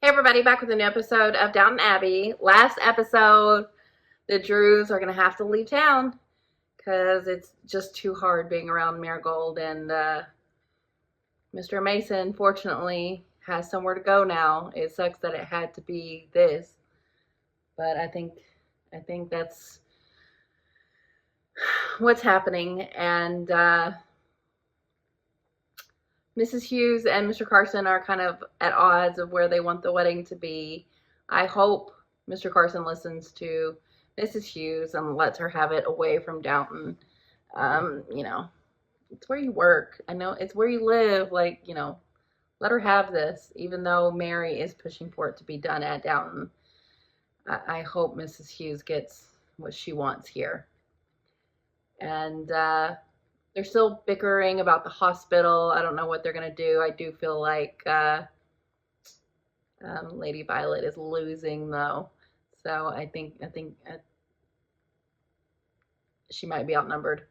Hey everybody, back with a new episode of Downton Abbey. Last episode, the Drews are going to have to leave town because it's just too hard being around Marigold, and Mr. Mason, fortunately, has somewhere to go now. It sucks that it had to be this, but I think that's what's happening, and Mrs. Hughes and Mr. Carson are kind of at odds of where they want the wedding to be. I hope Mr. Carson listens to Mrs. Hughes and lets her have it away from Downton. It's where you work. I know it's where you live. Let her have this, even though Mary is pushing for it to be done at Downton. I hope Mrs. Hughes gets what she wants here. And they're still bickering about the hospital. I don't know what they're going to do. I do feel like Lady Violet is losing, though. So I think she might be outnumbered.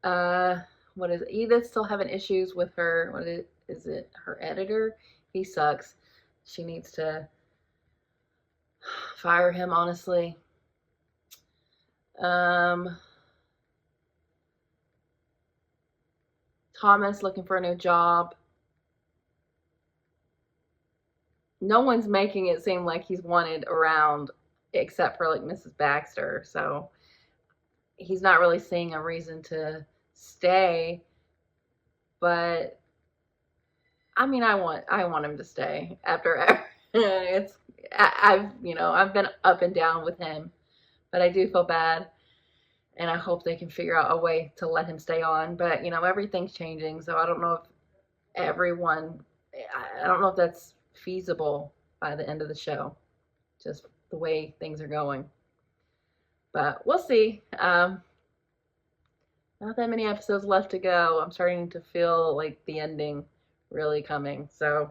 What is it? Edith's still having issues with her. What is it? Her editor? He sucks. She needs to fire him, honestly. Thomas looking for a new job. No one's making it seem like he's wanted around except for like Mrs. Baxter. So he's not really seeing a reason to stay. But I mean, I want him to stay after I've been up and down with him, but I do feel bad. And I hope they can figure out a way to let him stay on. But, everything's changing. So I don't know if that's feasible by the end of the show. Just the way things are going. But we'll see. Not that many episodes left to go. I'm starting to feel like the ending really coming. So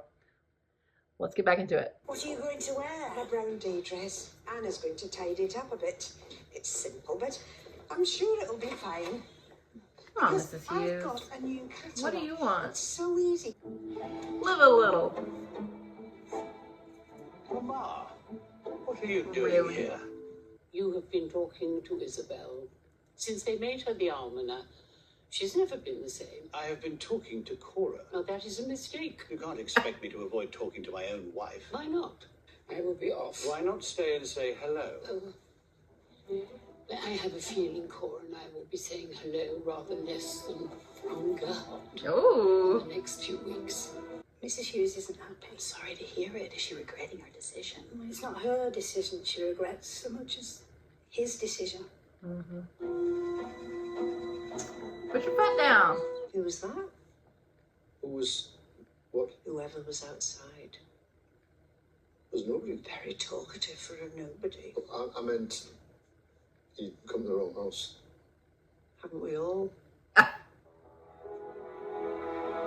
let's get back into it. What are you going to wear? A brown day dress. Anna's going to tidy it up a bit. It's simple, but I'm sure it'll be fine. Come on, Mrs. Hughes. I've got a new catalog. What do you want? It's so easy. Live a little. Mama, what are you doing Really? here? You have been talking to Isabel. Since they made her the almoner, she's never been the same. I have been talking to Cora. Now that is a mistake. You can't expect me to avoid talking to my own wife. Why not? I will be off. Why not stay and say hello? I have a feeling Cora and I will be saying hello rather less than longer Oh. in the next few weeks. Mrs. Hughes isn't happy. Sorry to hear it. Is she regretting her decision? Well, it's not her decision she regrets so much as his decision. Mm-hmm. Put your foot down. Who was that? Who was... what? Whoever was outside. Was nobody? Very talkative for a nobody. I meant... you'd come to the wrong house. Haven't we all?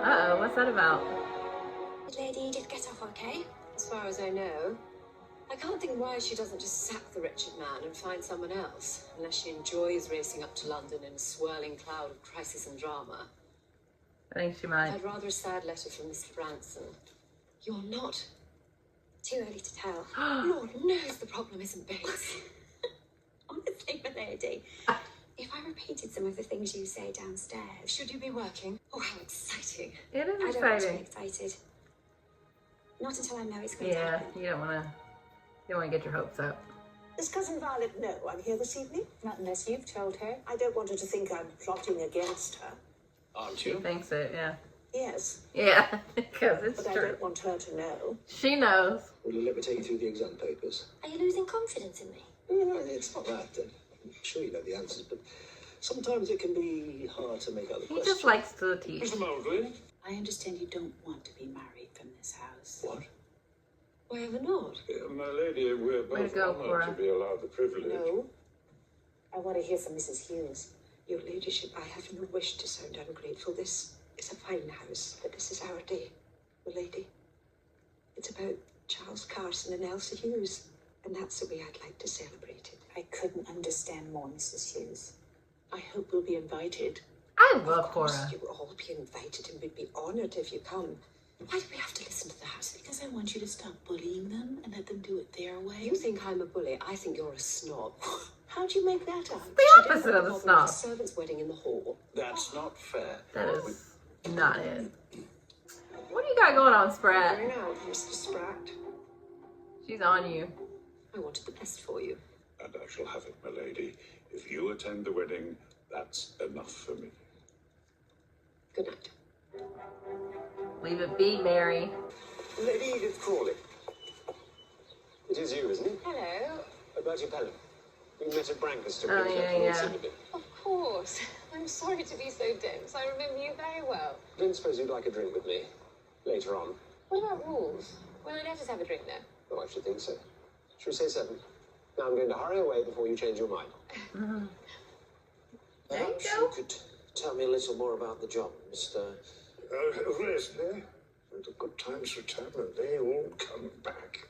Uh-oh, what's that about? Did Lady Edith get off okay? As far as I know. I can't think why she doesn't just sack the wretched man and find someone else, unless she enjoys racing up to London in a swirling cloud of crisis and drama. I think she I might. had rather a sad letter from Mr. Branson. You're not. Too early to tell. Lord knows the problem isn't Bates. Honestly, my lady, if I repeated some of the things you say downstairs, should you be working? Oh, how exciting. It is I don't want to be exciting. excited. Not until I know it's going to Yeah, happen. you don't want to get your hopes up. Does Cousin Violet know I'm here this evening? Not unless you've told her. I don't want her to think I'm plotting against her. Aren't She you? thinks it, yeah. Yes, Yeah, because it's but I true. don't want her to know. She knows. Will you let me take you through the exam papers? Are you losing confidence in me? No, it's not that. I'm sure you know the answers, but sometimes it can be hard to make out the He questions. just likes to teach. Mr. Mowbray? I understand you don't want to be married from this house. What? Why ever not? My lady, we're Way to both go, honored Cora. to be allowed the privilege. No. I want to hear from Mrs. Hughes. Your ladyship, I have no wish to sound ungrateful. This is a fine house, but this is our day, my lady. It's about Charles Carson and Elsa Hughes, and that's the way I'd like to celebrate it. I couldn't understand more, Mrs. Hughes. I hope we'll be invited. I love Of course, Cora. you will all be invited and we'd be honoured if you come. Why do we have to listen to that? Because I want you to stop bullying them and let them do it their way. You think I'm a bully. I think you're a snob. How'd you make that up? The opposite of the snob. Servant's wedding in the hall. That's not fair. That is not it. What do you got going on, Sprat? Going out, Mr. Spratt. She's on you. I wanted the best for you. And I shall have it, my lady. If you attend the wedding, that's enough for me. Good night. Leave it be, Mary. Lady Edith Crawley. It is you, isn't it? Hello. About your pelham. We met at Brancaster. Oh, yeah. Of course. I'm sorry to be so dense. I remember you very well. I didn't suppose you'd like a drink with me later on. What about rules? Will you let us have a drink now? Oh, I should think so. Should we say 7? Now I'm going to hurry away before you change your mind. There you Perhaps go. you could tell me a little more about the job, Mr. Leslie, when the good times return and they all come back,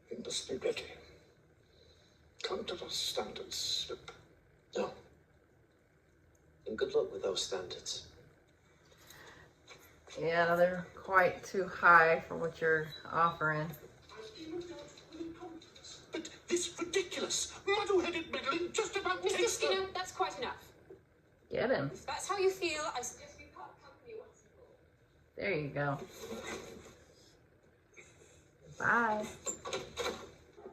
you must be ready. Come to the standards slip. No. And good luck with those standards. Yeah, they're quite too high for what you're offering. But this ridiculous, muddle-headed meddling just about Mr. takes Skinner, that's quite enough. Get him. If that's how you feel, I suggest we part company once and for all. There you go. Bye.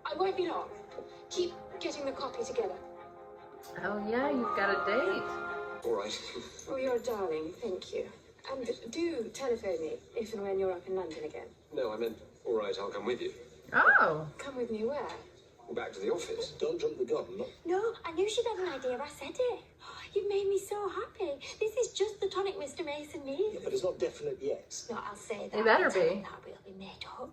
I won't be long. Keep getting the copy together. Oh yeah, you've got a date. All right. Oh, you're a darling. Thank you. And do telephone me if and when you're up in London again. No, I meant, all right, I'll come with you. Oh. Come with me where? Back to the office. Don't jump the gun. No, I knew she'd had an idea. I said it. You made me so happy. This is just the tonic Mr. Mason needs. But it's not definite yet. No, I'll say that. It better I'll tell be. him that will be made up.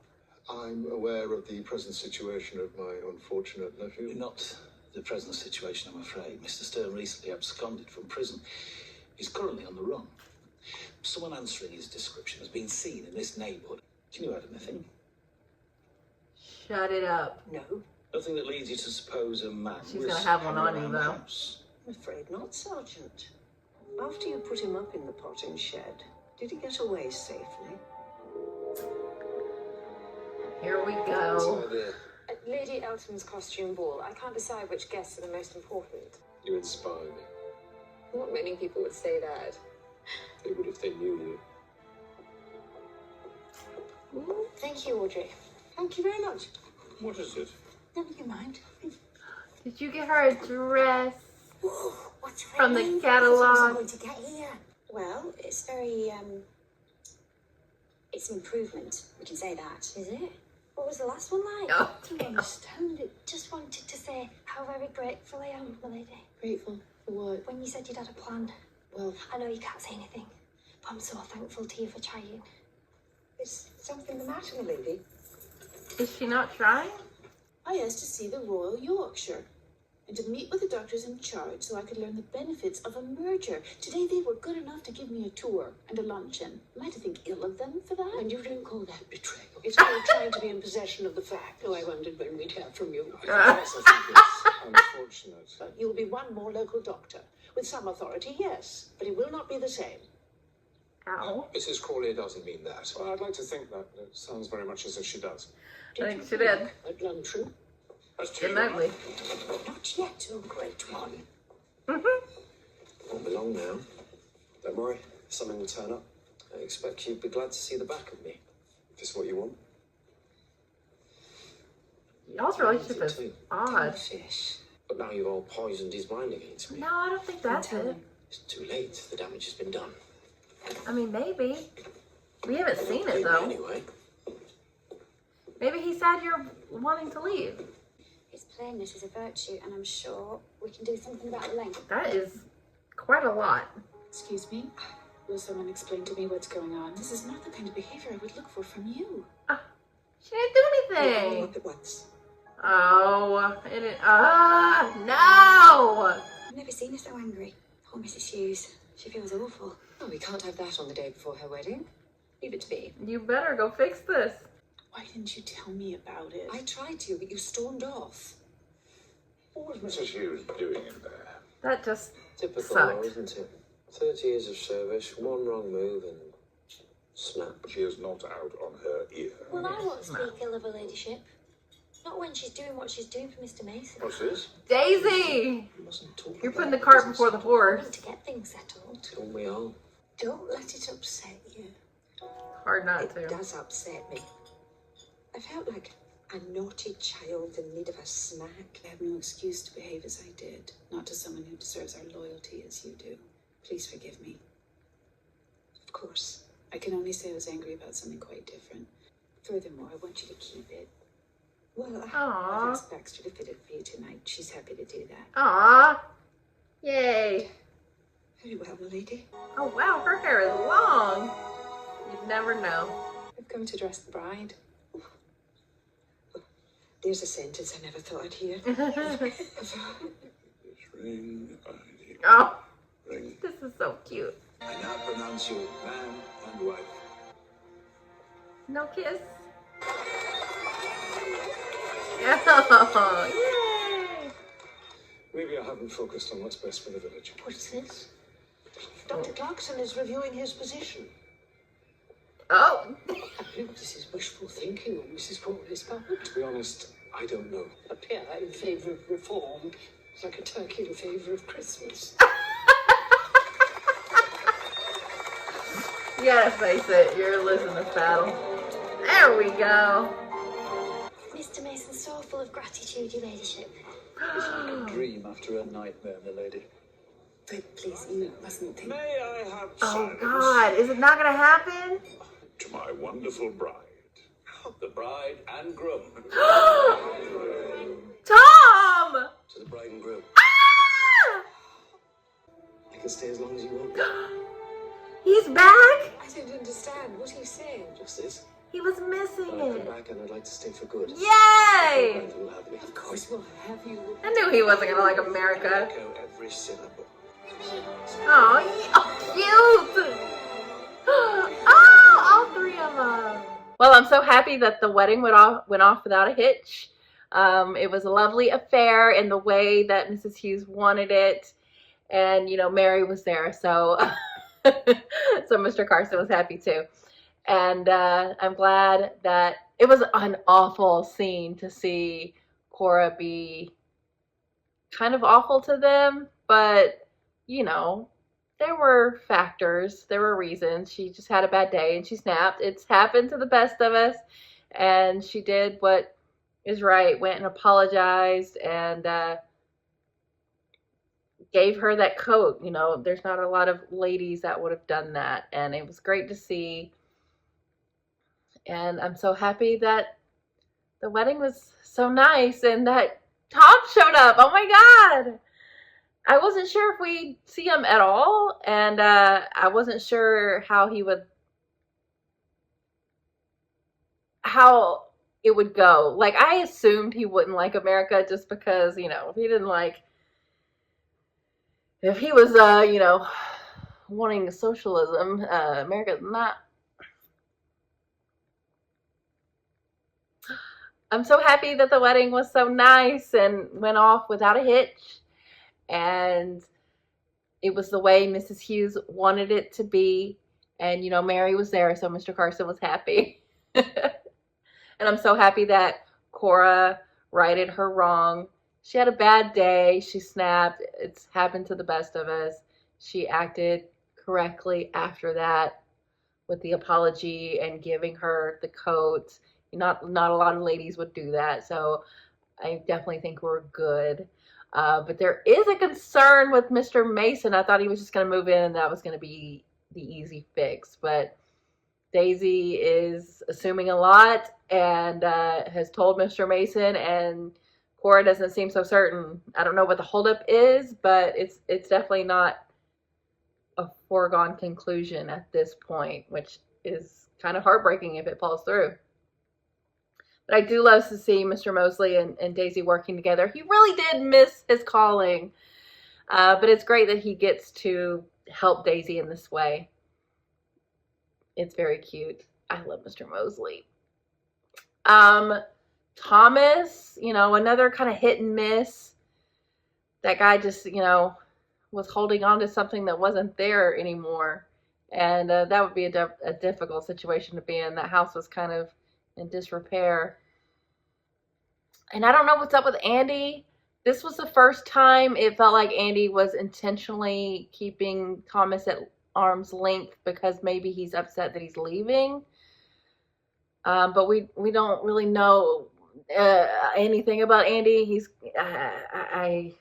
I'm aware of the present situation of my unfortunate nephew. Not the present situation, I'm afraid. Mr. Stern recently absconded from prison. He's currently on the run. Someone answering his description has been seen in this neighbourhood. Can you add anything? Shut it up. No, Nothing that leads you to suppose a man She's was gonna have one hanging on you, around the though. house. I'm afraid not, Sergeant. After you put him up in the potting shed, did he get away safely? Here we What's go. the idea? At Lady Elton's costume ball, I can't decide which guests are the most important. You inspire me. Not many people would say that. They would if they knew you. Thank you, Audrey. Thank you very much. What is it? Never you mind. Did you get her a dress? What's your From the name? catalog. What's I'm going to get here? Well, it's very, it's an improvement. We can say that. Is it? What was the last one like? Oh, Do you damn. understand it? Just wanted to say how very grateful I am, my lady. Grateful for what? When you said you'd had a plan, Well, I know you can't say anything, but I'm so thankful to you for trying. is something the matter, my lady? Is she not trying? I asked to see the Royal Yorkshire and to meet with the doctors in charge so I could learn the benefits of a merger. Today they were good enough to give me a tour and a luncheon. Am I to think ill of them for that? And you don't call that betrayal. It's called trying to be in possession of the fact. Oh, I wondered when we'd hear from you. Yes, I think it's unfortunate. But you'll be one more local doctor. With some authority, yes. But it will not be the same. Ow. Mrs. Crawley doesn't mean that. Well, I'd like to think that. It sounds very much as if she does. I think she did. At luncheon? That's too Good ugly. Not yet, oh great one. Won't be long now. Don't worry, something will turn up. I expect you'd be glad to see the back of me. If it's what you want. Y'all's relationship is odd. Fish. But now you've all poisoned his mind against me. No, I don't think that's it. It's too late. The damage has been done. I mean, maybe. We haven't seen it, Maybe though. Anyway. Maybe he said you're wanting to leave. His plainness is a virtue, and I'm sure we can do something about the length. That is quite a lot. Excuse me? Will someone explain to me what's going on? This is not the kind of behavior I would look for from you. She didn't do anything. At once. Oh, no! I've never seen her so angry. Poor Mrs. Hughes. She feels awful. Oh, we can't have that on the day before her wedding. Leave it to me. You better go fix this. Why didn't you tell me about it? I tried to, but you stormed off. What was Mrs. Hughes doing in there? That just Typical, Sucked. though, isn't it? 30 years of service, one wrong move, and Snap. She is not out on her ear. Well, I won't speak ill of her ladyship. Not when she's doing what she's doing for Mr. Mason. What's this? Daisy! You mustn't talk You're about putting the cart business. before the I horse. want to get things settled. Don't we all? Don't let it upset you. Hard not It to. does upset me. I felt like a naughty child in need of a snack. I have no excuse to behave as I did, not to someone who deserves our loyalty as you do. Please forgive me. Of course. I can only say I was angry about something quite different. Furthermore, I want you to keep it. Well, I've Aww. asked Baxter to fit it for you tonight. She's happy to do that. Aww. Yay. very well, milady. Oh wow, her hair is long. You'd never know. I've come to dress the bride. There's a sentence I never thought I'd hear. This ring, Oh, ring. this is so cute. I now pronounce you man and wife. No kiss. Oh, yay. Maybe I haven't focused on what's best for the village. What's this? Dr. Clarkson is reviewing his position. Oh. I think this is wishful thinking on Mrs. Crawley's part. To be honest, I don't know. A peer in favour of reform is like a turkey in favour of Christmas. You gotta face it, you're losing this battle. There we go. Mr. Mason's so full of gratitude, your ladyship. It's like a dream after a nightmare, milady. But please, you mustn't think. May I have Oh silence? God, is it not gonna happen? To my wonderful bride. The bride and groom. Tom! To the bride and groom. Ah! I can stay as long as you want. He's back? I don't understand. What are you saying? Just this. He was missing But I'll it. come back and I'd like to stay for good. Yay! Bride will have me. Of course we'll have you. I knew he wasn't gonna like America. Echo every syllable. Oh, cute! Oh, all three of them. Well, I'm so happy that the wedding went off without a hitch. It was a lovely affair in the way that Mrs. Hughes wanted it, and you know, Mary was there, so so Mr. Carson was happy too. And I'm glad that it was an awful scene to see Cora be kind of awful to them, but you know, there were factors, there were reasons. She just had a bad day and she snapped. It's happened to the best of us, and she did what is right, went and apologized and gave her that coat. You know, there's not a lot of ladies that would have done that, and it was great to see. And I'm so happy that the wedding was so nice and that Tom showed up. Oh my God. I wasn't sure if we'd see him at all, and I wasn't sure how it would go. Like, I assumed he wouldn't like America just because, you know, if he was, you know, wanting socialism, America's not. I'm so happy that the wedding was so nice and went off without a hitch. And it was the way Mrs. Hughes wanted it to be. And, you know, Mary was there, so Mr. Carson was happy. And I'm so happy that Cora righted her wrong. She had a bad day. She snapped. It's happened to the best of us. She acted correctly after that with the apology and giving her the coat. Not a lot of ladies would do that, so I definitely think we're good. But there is a concern with Mr. Mason. I thought he was just going to move in and that was going to be the easy fix. But Daisy is assuming a lot and has told Mr. Mason, and Cora doesn't seem so certain. I don't know what the holdup is, but it's definitely not a foregone conclusion at this point, which is kind of heartbreaking if it falls through. But I do love to see Mr. Mosley and Daisy working together. He really did miss his calling. But it's great that he gets to help Daisy in this way. It's very cute. I love Mr. Mosley. Thomas, you know, another kind of hit and miss. That guy just, you know, was holding on to something that wasn't there anymore. And that would be a difficult situation to be in. That house was kind of in disrepair. And I don't know what's up with Andy. This was the first time it felt like Andy was intentionally keeping Thomas at arm's length because maybe he's upset that he's leaving. But we don't really know anything about Andy. I'd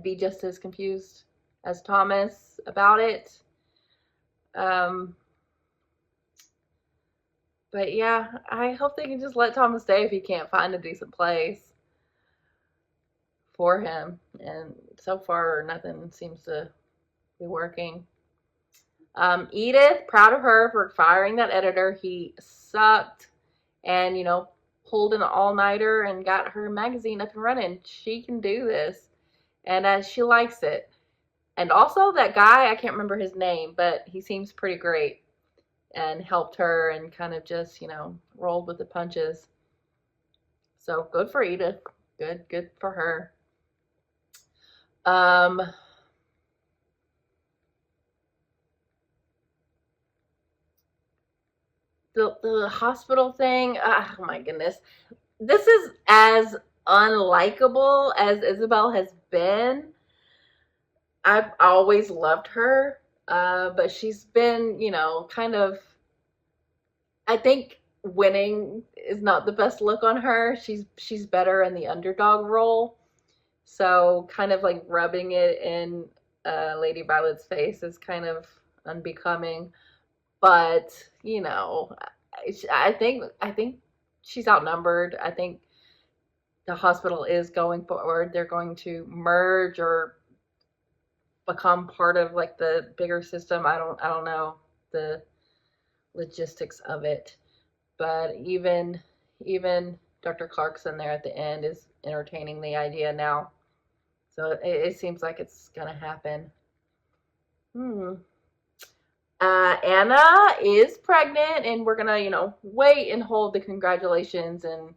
be just as confused as Thomas about it. But yeah, I hope they can just let Thomas stay if he can't find a decent place for him. And so far, nothing seems to be working. Edith, proud of her for firing that editor. He sucked and, pulled an all-nighter and got her magazine up and running. She can do this. And she likes it. And also that guy, I can't remember his name, but he seems pretty great and helped her and kind of just, rolled with the punches. So good for Edith. Good for her. The hospital thing, oh my goodness. This is as unlikable as Isabel has been. I've always loved her, but she's been, kind of, I think winning is not the best look on her. She's better in the underdog role. So kind of like rubbing it in Lady Violet's face is kind of unbecoming. But, I think she's outnumbered. I think the hospital is going forward. They're going to merge or become part of like the bigger system. I don't know the logistics of it. But even Dr. Clarkson there at the end is entertaining the idea now. So it seems like it's gonna happen. Anna is pregnant, and we're gonna, wait and hold the congratulations and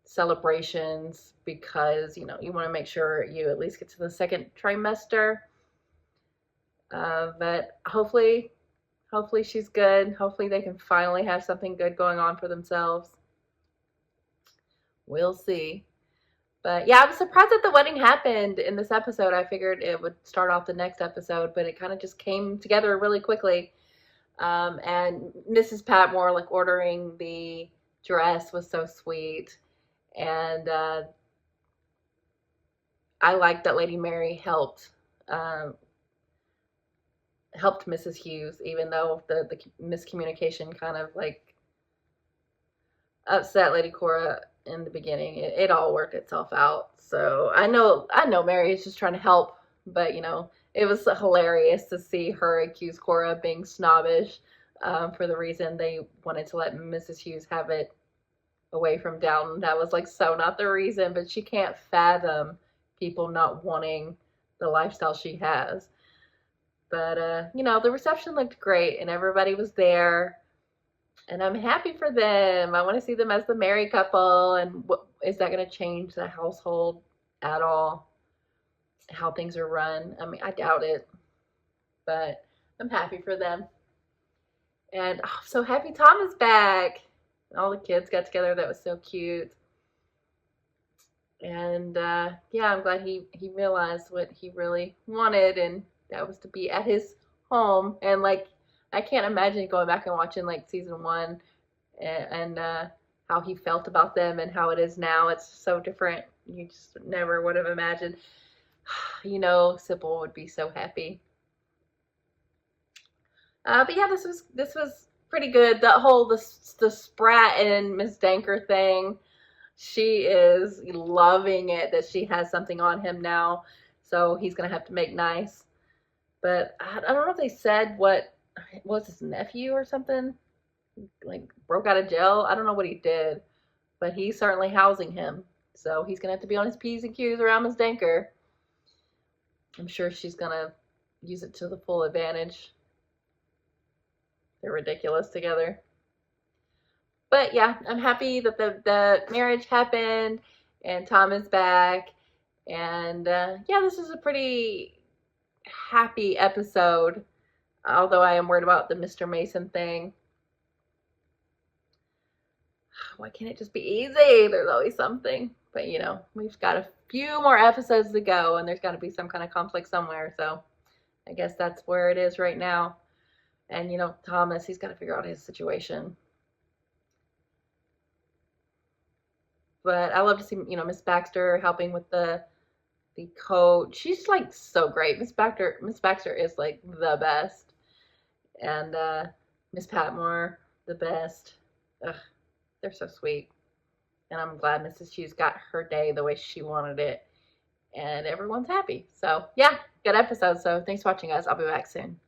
celebrations because, you want to make sure you at least get to the second trimester. But hopefully she's good. Hopefully they can finally have something good going on for themselves. We'll see. But yeah, I was surprised that the wedding happened in this episode. I figured it would start off the next episode, but it kind of just came together really quickly. And Mrs. Patmore, like, ordering the dress was so sweet. And I liked that Lady Mary helped Mrs. Hughes, even though the miscommunication kind of like upset Lady Cora in the beginning. It all worked itself out. So I know Mary is just trying to help, but it was hilarious to see her accuse Cora of being snobbish for the reason they wanted to let Mrs. Hughes have it away from Downton. That was like so not the reason, but she can't fathom people not wanting the lifestyle she has. But the reception looked great and everybody was there. And I'm happy for them. I want to see them as the married couple. And is that going to change the household at all? How things are run? I mean, I doubt it. But I'm happy for them. And I'm so happy Tom is back. All the kids got together. That was so cute. And yeah, I'm glad he realized what he really wanted. And that was to be at his home. And like, I can't imagine going back and watching like season 1 and how he felt about them and how it is now. It's so different. You just never would have imagined. Sybil would be so happy. But yeah, this was pretty good. The Sprat and Miss Danker thing. She is loving it that she has something on him now. So he's gonna have to make nice. But I don't know if they said what was his nephew or something, like broke out of jail. I don't know what he did, but he's certainly housing him. So he's gonna have to be on his P's and Q's around Miss Danker. I'm sure she's gonna use it to the full advantage. They're ridiculous together. But yeah, I'm happy that the marriage happened and Tom is back. And yeah, this is a pretty happy episode. Although I am worried about the Mr. Mason thing. Why can't it just be easy? There's always something. But, you know, we've got a few more episodes to go, and there's got to be some kind of conflict somewhere. So I guess that's where it is right now. And, you know, Thomas, he's got to figure out his situation. But I love to see, you know, Miss Baxter helping with the coat. She's like so great. Miss Baxter is like the best. And Miss Patmore, the best. Ugh, they're so sweet. And I'm glad Mrs. Hughes got her day the way she wanted it. And everyone's happy. So, yeah, good episode. So, thanks for watching, guys. I'll be back soon.